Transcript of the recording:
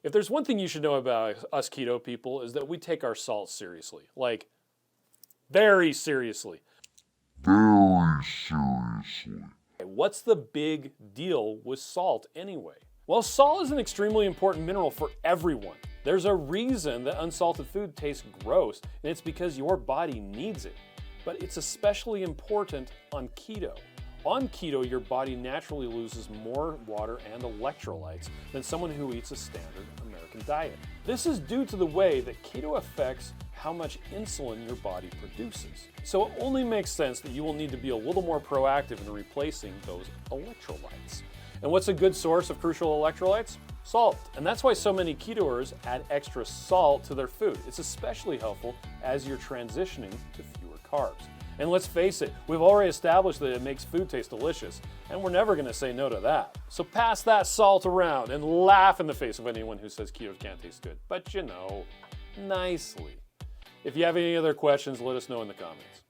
If there's one thing you should know about us keto people is that we take our salt seriously. Like, very seriously. Very seriously. What's the big deal with salt anyway? Well, salt is an extremely important mineral for everyone. There's a reason that unsalted food tastes gross, and it's because your body needs it. But it's especially important on keto. On keto, your body naturally loses more water and electrolytes than someone who eats a standard American diet. This is due to the way that keto affects how much insulin your body produces. So it only makes sense that you will need to be a little more proactive in replacing those electrolytes. And what's a good source of crucial electrolytes? Salt. And that's why so many ketoers add extra salt to their food. It's especially helpful as you're transitioning to fewer carbs. And let's face it, we've already established that it makes food taste delicious, and we're never gonna say no to that. So pass that salt around and laugh in the face of anyone who says keto can't taste good. But you know, nicely. If you have any other questions, let us know in the comments.